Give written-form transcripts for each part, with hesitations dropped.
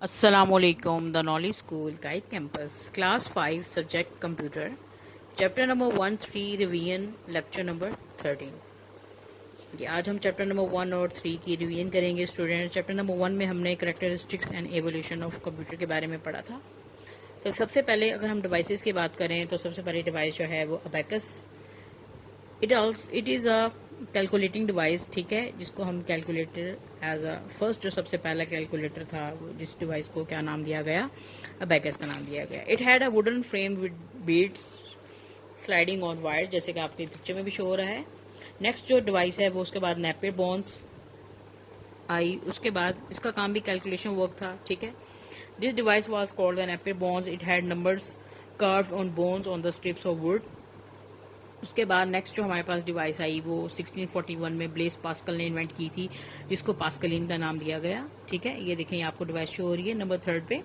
Assalamualaikum, the Knowledge School Guide Campus, Class 5, Subject Computer, Chapter number 1-3 Revision, Lecture number 13। जी आज हम chapter number 1 और 3 की revision करेंगे student. Chapter number 1 में हमने characteristics and evolution of computer के बारे में पढ़ा था। तो सबसे पहले अगर हम डिवाइसेस की बात करें तो सबसे पहली डिवाइस जो है वो abacus. It is a calculating device, ठीक है, जिसको हम कैलकुलेटर एज अ फर्स्ट जो सबसे पहला कैलकुलेटर था जिस डिवाइस को क्या नाम दिया गया, अबैकस का नाम दिया गया। It had a wooden frame with beads sliding on wire, जैसे कि आपकी पिक्चर में भी शो हो रहा है। नेक्स्ट जो डिवाइस है वो उसके बाद नेपियर बोन्स आई, उसके बाद इसका काम भी कैलकुलेशन वर्क था, ठीक है। This device was called the Napier bones. It had numbers carved on bones on the strips of would. उसके बाद नेक्स्ट जो हमारे पास डिवाइस आई वो 1641 में ब्लेस पास्कल ने इन्वेंट की थी, जिसको पास्कलिन का नाम दिया गया, ठीक है। ये देखें आपको डिवाइस शो हो रही है नंबर 3 पे,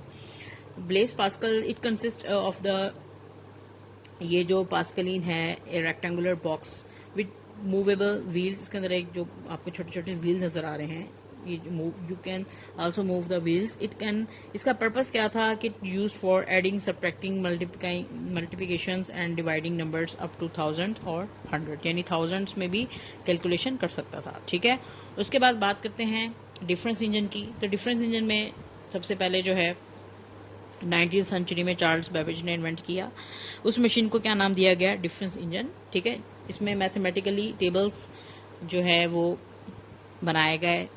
Blaise Pascal. It consist of the, ये जो पास्कलिन है ए rectangular box with movable wheels. इसके अंदर एक जो आपको छोटे छोटे व्हील्स नजर आ रहे हैं, ये you can also move the wheels. It can, इसका पर्पस क्या था कि use for adding, subtracting, multiplications and dividing numbers up to 1000 और 100, यानी थाउजेंड्स में भी कैलकुलेशन कर सकता था, ठीक है। उसके बाद बात करते हैं डिफरेंस इंजन की। तो डिफरेंस इंजन में सबसे पहले जो है 19वीं सेंचुरी में चार्ल्स बेबेज ने इन्वेंट किया। उस मशीन को क्या नाम दिया गया, डिफरेंस इंजन, ठीक है। इसमें मैथमेटिकली टेबल्स जो है वो बनाए गए,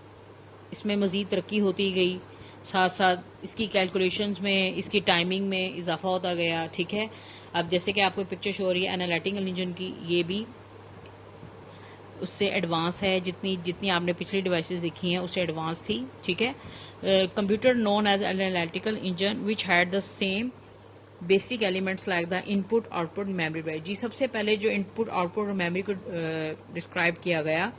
इसमें मज़ीद तरक्की होती गई, साथ साथ इसकी कैलकुलेशंस में, इसकी टाइमिंग में इजाफा होता गया, ठीक है। अब जैसे कि आपको पिक्चर शो हो रही है एनालिटिकल इंजन की, ये भी उससे एडवांस है, जितनी जितनी आपने पिछली डिवाइसेस देखी हैं उससे एडवांस थी, ठीक है। Computer known as analytical engine which had the same basic elements like the input output memory drive. जी सबसे पहले जो इनपुट आउटपुट और मेमोरी को डिस्क्राइब किया गया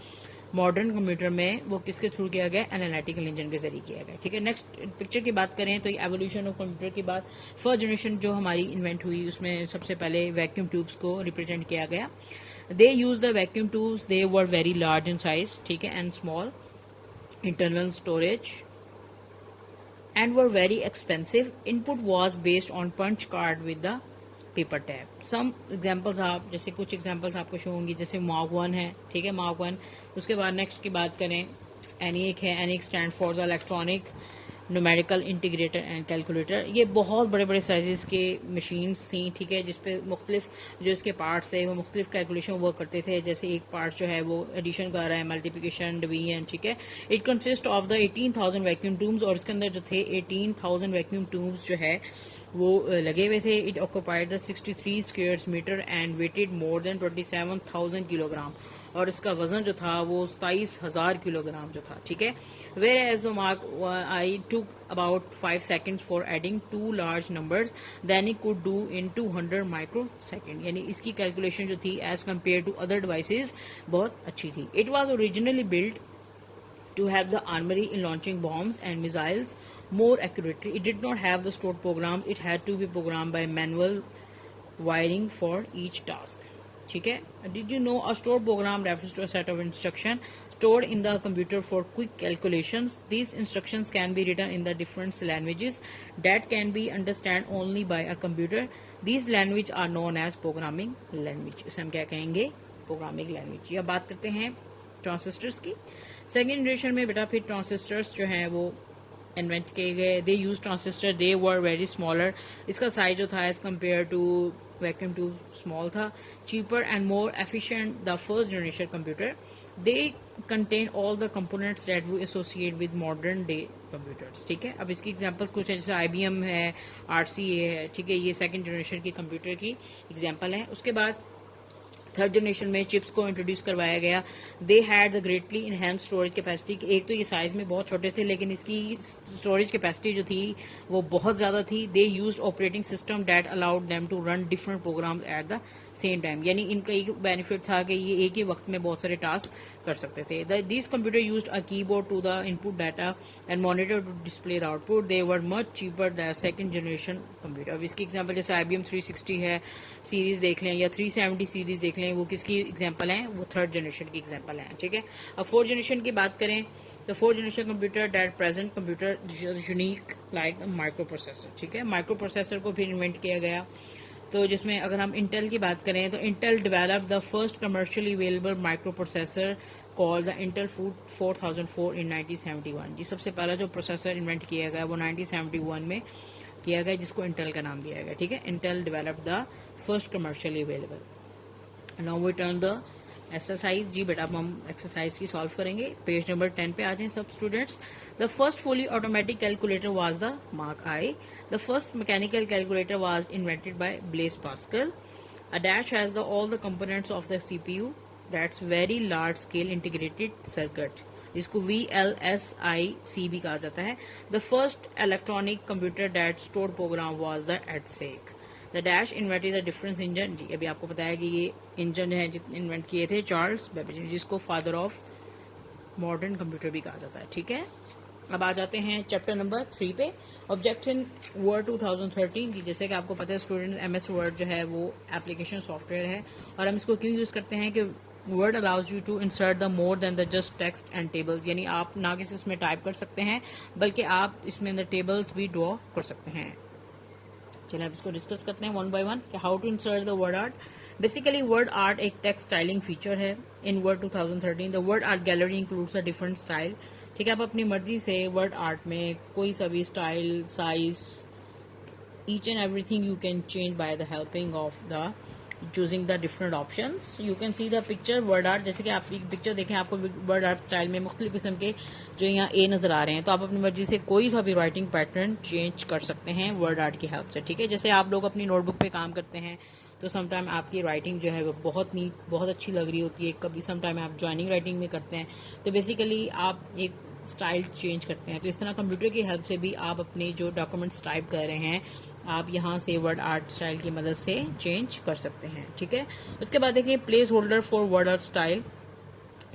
मॉडर्न कंप्यूटर में, वो किसके थ्रू किया गया, एनालिटिकल इंजन के जरिए किया गया, ठीक है। नेक्स्ट पिक्चर की बात करें तो एवोल्यूशन ऑफ कंप्यूटर की बात, फर्स्ट जनरेशन जो हमारी इन्वेंट हुई उसमें सबसे पहले वैक्यूम ट्यूब्स को रिप्रेजेंट किया गया। They use the vacuum tubes, they were very large in size, ठीक है, and small internal storage and were very expensive. Input was based on punch card with the paper tab. Some examples आप, जैसे कुछ examples आपको show होंगी, जैसे Mark 1 है, ठीक है, Mark 1। उसके बाद नेक्स्ट की बात करें ENIAC है, ENIAC stand for the electronic numerical integrator and calculator. ये बहुत बड़े बड़े साइजेस के मशीन्स थी, ठीक है, जिसपे मुख्तलिफ जो इसके पार्ट्स है वो मुख्तलिफ कैलकुलेशन वर्क करते थे। जैसे एक पार्ट जो है वो एडिशन कर रहा है, मल्टीप्लिकेशन, डिवीजन, ठीक है। It consist of the 18,000 vacuum tubes, और इसके अंदर जो थे 18,000 वैक्यूम ट्यूब्स जो है वो लगे हुए थे। It occupied the 63 square metre and weighted more than 27,000 kilogram, और इसका वजन जो था वो 27,000 किलोग्राम जो था, ठीक है। Where as the mark I took about 5 seconds for adding 2 large numbers then it could do in 200 micro second, यानी इसकी कैलकुलेशन जो थी as compare to other devices बहुत अच्छी थी। It was originally build to have the armory in launching bombs and missiles more accurately. It did not have the stored programs. It had to be programmed by manual wiring for each task. ठीक है। Did you know a stored program refers to a set of instructions stored in the computer for quick calculations. These instructions can be written in the different languages that can be understood only by a computer. These languages are known as programming language. इसे हम क्या कहेंगे, programming language. या बात करते हैं transistors की। Second generation में बेटा फिर ट्रांसिस्टर्स जो हैं वो इन्वेंट किए गए। They use transistor, they were very smaller. इसका साइज जो था as compare to vacuum tube small था। Cheaper and more efficient the first generation computer. They contain all the components that we associate with modern day computers, ठीक है। अब इसकी examples कुछ है, जैसे IBM है, RCA है, ठीक है, ये सेकेंड जनरेशन की कंप्यूटर की एग्जांपल है। उसके बाद थर्ड जनरेशन में चिप्स को इंट्रोड्यूस करवाया गया। They had the greatly enhance storage capacity. एक तो ये साइज में बहुत छोटे थे, लेकिन इसकी स्टोरेज कैपेसिटी जो थी वो बहुत ज्यादा थी। They used operating system that allowed them to run different programs at the same time, यानी इनका एक बेनिफिट था कि ये एक ही वक्त में बहुत सारे टास्क कर सकते थे। This computer used a keyboard to the input data and monitor to display the output. They were much cheaper the second generation computer. अब इसकी एग्जांपल जैसे IBM 360 है सीरीज देख लें, या 370 सीरीज देख लें, वो किसकी एग्जांपल हैं, वो थर्ड जनरेशन की एग्जांपल हैं, ठीक है। अब फोर्थ जनरेशन की बात करें तो fourth generation computer that present computer unique like micro processor, ठीक है। माइक्रो प्रोसेसर को फिर इन्वेंट किया गया, तो जिसमें अगर हम इंटेल की बात करें तो Intel develop the first commercially available micro processor call the Intel food 4004 इन 1971। जी सबसे पहला जो प्रोसेसर इन्वेंट किया गया वो 1971 में किया गया, जिसको इंटेल का नाम दिया गया, ठीक है। Intel develop the first commercially available. Now we turn the exercise. जी बेटा अब हम एक्सरसाइज की सॉल्व करेंगे। पेज नंबर 10 पे आ जाएं सब students. The first fully automatic calculator was the mark I. The first mechanical calculator was invented by Blaise Pascal. A dash has the all the components of the CPU, that's very large scale integrated circuit, जिसको VLSI भी कहा जाता है। The first electronic computer that stored program was the EDSEC। The dash invented the difference engine. जी अभी आपको बताया कि ये इंजन है इन्वेंट किए थे चार्ल्स बेबेज, जिसको फादर ऑफ मॉडर्न कंप्यूटर भी कहा जाता है, ठीक है। अब आ जाते हैं चैप्टर नंबर 3 पे, ऑब्जेक्ट्स इन वर्ड 2013 की। जैसे कि आपको पता है स्टूडेंट, MS वर्ड जो है वो एप्लीकेशन सॉफ्टवेयर है, और हम इसको क्यों यूज करते हैं कि word allows you to insert the more than the just text and tables, यानी आप ना कि सिर्फ इसमें टाइप कर सकते हैं बल्कि आप इसमें अंदर टेबल्स भी ड्रॉ कर सकते हैं। चलिए अब इसको डिस्कस करते हैं वन बाय वन कि how to insert the word art. Basically word art एक टेक्स्ट स्टाइलिंग फीचर है in Word 2013। The word art gallery includes a different style, ठीक है। आप अपनी मर्जी से वर्ड आर्ट में कोई सा भी style, size, each and everything you can change by the helping of the choosing the different options. You can see the picture word art. जैसे कि आप पिक्चर देखें, आपको वर्ड आर्ट स्टाइल में मुख्तलिफ किस्म के जो यहाँ ए नजर आ रहे हैं, तो आप अपनी मर्जी से कोई सा भी राइटिंग पैटर्न चेंज कर सकते हैं वर्ड आर्ट की हेल्प से, ठीक है। जैसे आप लोग अपनी नोटबुक पे काम करते हैं तो समटाइम आपकी राइटिंग जो है वो बहुत नीट, बहुत अच्छी लग रही होती है, कभी समटाइम आप ज्वाइनिंग राइटिंग में करते हैं, तो बेसिकली आप एक स्टाइल चेंज करते हैं। तो इस तरह कंप्यूटर की हेल्प से भी आप अपने जो डॉक्यूमेंट्स टाइप कर रहे हैं आप यहाँ से वर्ड आर्ट स्टाइल की मदद से चेंज कर सकते हैं, ठीक है। उसके बाद देखिए place holder for word art style.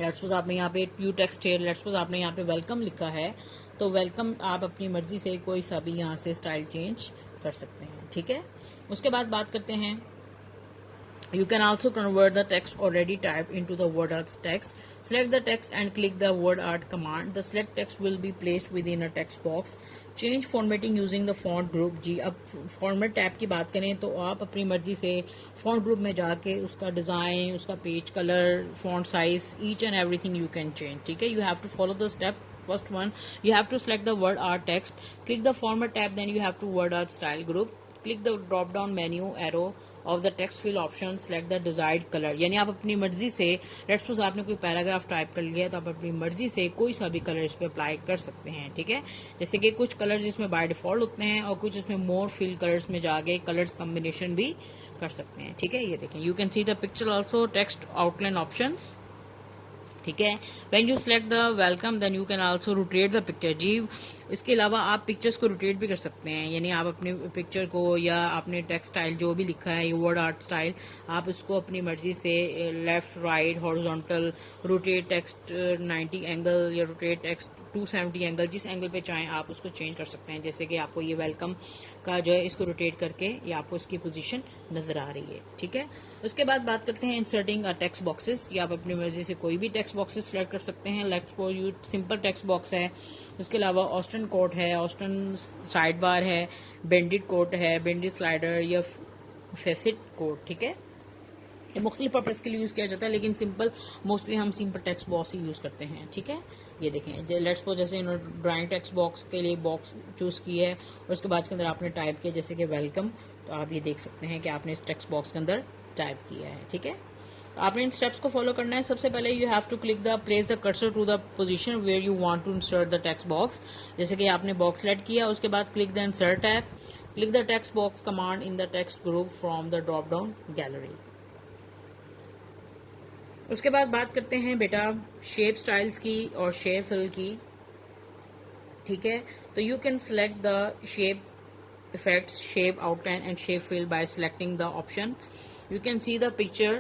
Let's suppose आपने यहाँ पे प्यू टेक्स्ट है, लेट्स सपोज आपने यहाँ पे वेलकम लिखा है, तो वेलकम आप अपनी मर्जी से कोई सा भी यहाँ से स्टाइल चेंज कर सकते हैं, ठीक है। उसके बाद बात करते हैं, you can also convert the text already typed into the word art text. Select the text and click the word art command. The select text will be placed within a text box. Change formatting using the font group। जी अब format tab की बात करें तो आप अपनी मर्जी से font group में जाके उसका डिज़ाइन, उसका page colour, font size, each and everything you can change, ठीक है। You have to follow the step. First one, you have to select the word art text, click the format tab, then you have to word art style group, click the drop down menu arrow of the text fill option, select the desired color। यानी आप अपनी मर्जी से, let's suppose आपने कोई paragraph type कर लिया तो आप अपनी मर्जी से कोई सा भी कलर इस पे अप्लाई कर सकते हैं, ठीक है। जैसे कि कुछ कलर्स इसमें बाय डिफॉल्ट होते हैं और कुछ इसमें मोर फिल कलर्स में जाके कलर्स कॉम्बिनेशन भी कर सकते हैं, ठीक है। ये देखें, you can see the picture also, text outline options, ठीक है। When you select the welcome then you can also rotate the picture. जी इसके अलावा आप पिक्चर्स को रोटेट भी कर सकते हैं, यानी आप अपने पिक्चर को या आपने टेक्स्ट स्टाइल जो भी लिखा है, ये वर्ड आर्ट स्टाइल, आप उसको अपनी मर्जी से left, right, horizontal, rotate text 90 angle या रोटेट टेक्स्ट 270 एंगल, जिस एंगल पे चाहें आप उसको चेंज कर सकते हैं। जैसे कि आपको ये वेलकम का जो है इसको रोटेट करके ये आपको इसकी पोजीशन नजर आ रही है, ठीक है। उसके बाद बात करते हैं इंसर्टिंग टेक्स्ट बॉक्सेस। या आप अपनी मर्जी से कोई भी टेक्स्ट बॉक्सेस सेलेक्ट कर सकते हैं। Let's suppose you simple text box है, उसके अलावा ऑस्टन कोट है, ऑस्टन साइड बार है, बेंडेड कोट है, बेंडेड स्लाइडर या फेसिट कोट, ठीक है। ये मुख्तलिफ पर्पज के लिए यूज किया जाता है, लेकिन सिंपल मोस्टली हम सिंपल टेक्स्ट बॉक्स ही यूज करते हैं, ठीक है। ये देखें, लेट्स सपोज जैसे इन्होंने ड्राइंग टेक्स्ट बॉक्स के लिए बॉक्स चूज की है और उसके बाद इसके अंदर आपने टाइप किया जैसे कि वेलकम, तो आप ये देख सकते हैं कि आपने इस टेक्स्ट बॉक्स के अंदर टाइप किया है, ठीक है। आपने इन स्टेप्स को फॉलो करना है। सबसे पहले you have to click the place the cursor to the position where you want to insert the text box. जैसे कि आपने बॉक्स सेलेक्ट किया, उसके बाद click the insert tab, click the text box command in the text group from the drop down gallery. उसके बाद बात करते हैं बेटा शेप स्टाइल्स की और शेप फिल की, ठीक है। तो you can select the shape effects, shape outline and shape fill by selecting the option. You can see the picture.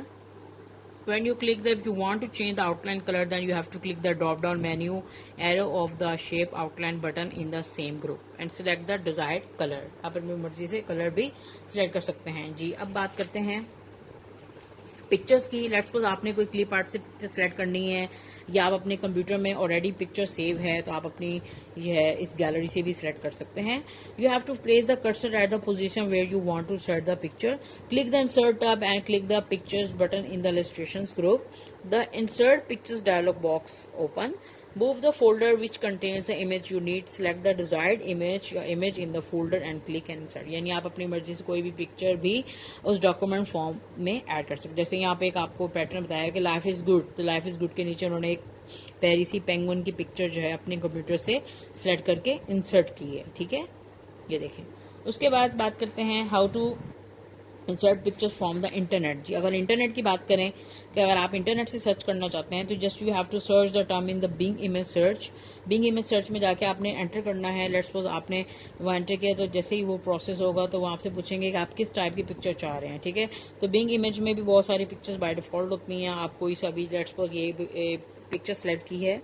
When you click if you want to change the outline color, then you have to click the drop down menu arrow of the shape outline button in the same group and select the desired color। आप अपनी मर्जी से colour भी select कर सकते हैं। जी अब बात करते हैं पिक्चर्स की, लेट्स सपोज आपने कोई क्लिप आर्ट से पिक्चर सेलेक्ट करनी है या आप अपने कंप्यूटर में ऑलरेडी पिक्चर सेव है तो आप अपनी यह इस गैलरी से भी सिलेक्ट कर सकते हैं. You have to place the cursor at the position where you want to set the picture. Click the insert tab and click the pictures button in the illustrations group. The insert pictures dialog box open. Move the folder which contains the image you need. Select the desired image in the folder and click and insert. यानी आप अपनी मर्जी से कोई भी picture भी उस document form में ऐड कर सकते. जैसे यहाँ पे एक आपको पैटर्न बताया कि लाइफ इज गुड, तो लाइफ इज गुड के नीचे उन्होंने एक प्यारी सी पेंगुइन की पिक्चर जो है अपने कंप्यूटर से सिलेक्ट करके इंसर्ट की है. ठीक है, ये देखें. उसके बाद बात करते हैं how to insert pictures from the internet. जी, अगर इंटरनेट की बात करें कि अगर आप इंटरनेट से सर्च करना चाहते हैं तो just you have to search the term in the Bing image search. Bing image search में जाके आपने एंटर करना है. लेट्स सपोज आपने वो एंटर किया तो जैसे ही वो प्रोसेस होगा तो वो आपसे पूछेंगे कि आप किस टाइप की पिक्चर चाह रहे हैं. ठीक है, तो बिंग इमेज में भी बहुत सारी पिक्चर्स बाय डिफॉल्ट होती हैं. आप कोई सा भी लेट्स सपोज ये पिक्चर सेलेक्ट की है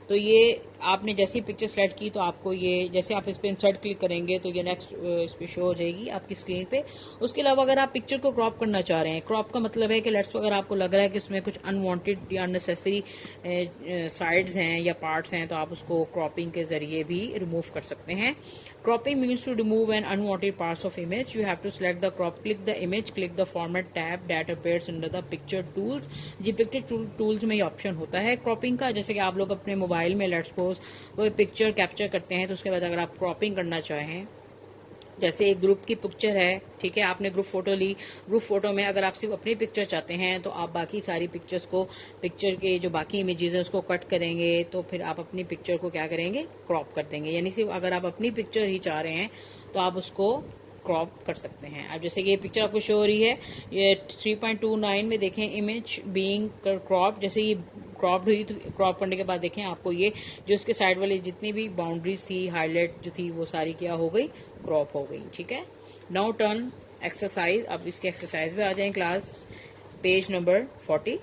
तो ये आपने जैसी पिक्चर सेलेक्ट की तो आपको ये जैसे आप इस पर इंसर्ट क्लिक करेंगे तो ये नेक्स्ट इस पर शो हो जाएगी आपकी स्क्रीन पे. उसके अलावा अगर आप पिक्चर को क्रॉप करना चाह रहे हैं, क्रॉप का मतलब है कि लेट्स अगर आपको लग रहा है कि उसमें कुछ अनवांटेड या अननेसेसरी साइड्स हैं या पार्ट्स हैं तो आप उसको क्रॉपिंग के जरिए भी रिमूव कर सकते हैं. Cropping means to remove an unwanted parts of image. You have to select the crop, click the image, click the format tab that appears under the picture tools. जी, पिक्चर टूल्स में ये option होता है cropping का. जैसे कि आप लोग अपने मोबाइल में लेट्स सपोज वो पिक्चर कैप्चर करते हैं तो उसके बाद अगर आप क्रॉपिंग करना चाहें, जैसे एक ग्रुप की पिक्चर है, ठीक है, आपने ग्रुप फोटो ली, ग्रुप फोटो में अगर आप सिर्फ अपनी पिक्चर चाहते हैं तो आप बाकी सारी पिक्चर्स को, पिक्चर के जो बाकी इमेजेस हैं उसको कट करेंगे तो फिर आप अपनी पिक्चर को क्या करेंगे, क्रॉप कर देंगे. यानी सिर्फ अगर आप अपनी पिक्चर ही चाह रहे हैं तो आप उसको क्रॉप कर सकते हैं. अब जैसे कि ये पिक्चर आपको शो हो रही है, ये 3.29 में देखें इमेज बीइंग क्रॉप. जैसे ये क्रॉप हुई तो क्रॉप करने के बाद देखें आपको ये जो इसके साइड वाली जितनी भी बाउंड्रीज थी, हाईलाइट जो थी, वो सारी क्या हो गई, क्रॉप हो गई. ठीक है, नाउ टर्न एक्सरसाइज. अब इसके एक्सरसाइज पे आ जाएं class, page number 40.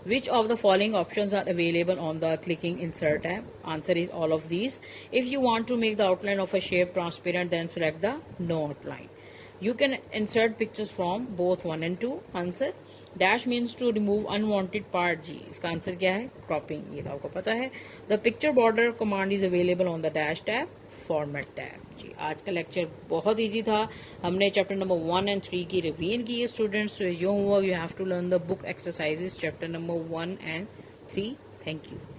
Which of the following options are available on the clicking insert tab? Answer is all of these. If you want to make the outline of a shape transparent, then select the no outline. You can insert pictures from both 1 and 2. Answer. Dash means to remove unwanted part. जी, इसका answer क्या है, cropping. ये तो आपको पता है. The picture border command is available on the dash tab, format tab. जी, आज का लेक्चर बहुत इजी था. हमने चैप्टर नंबर 1 and 3 की रिवीजन की है students. So your homework, you have to learn the book exercises chapter number 1 and 3. Thank you.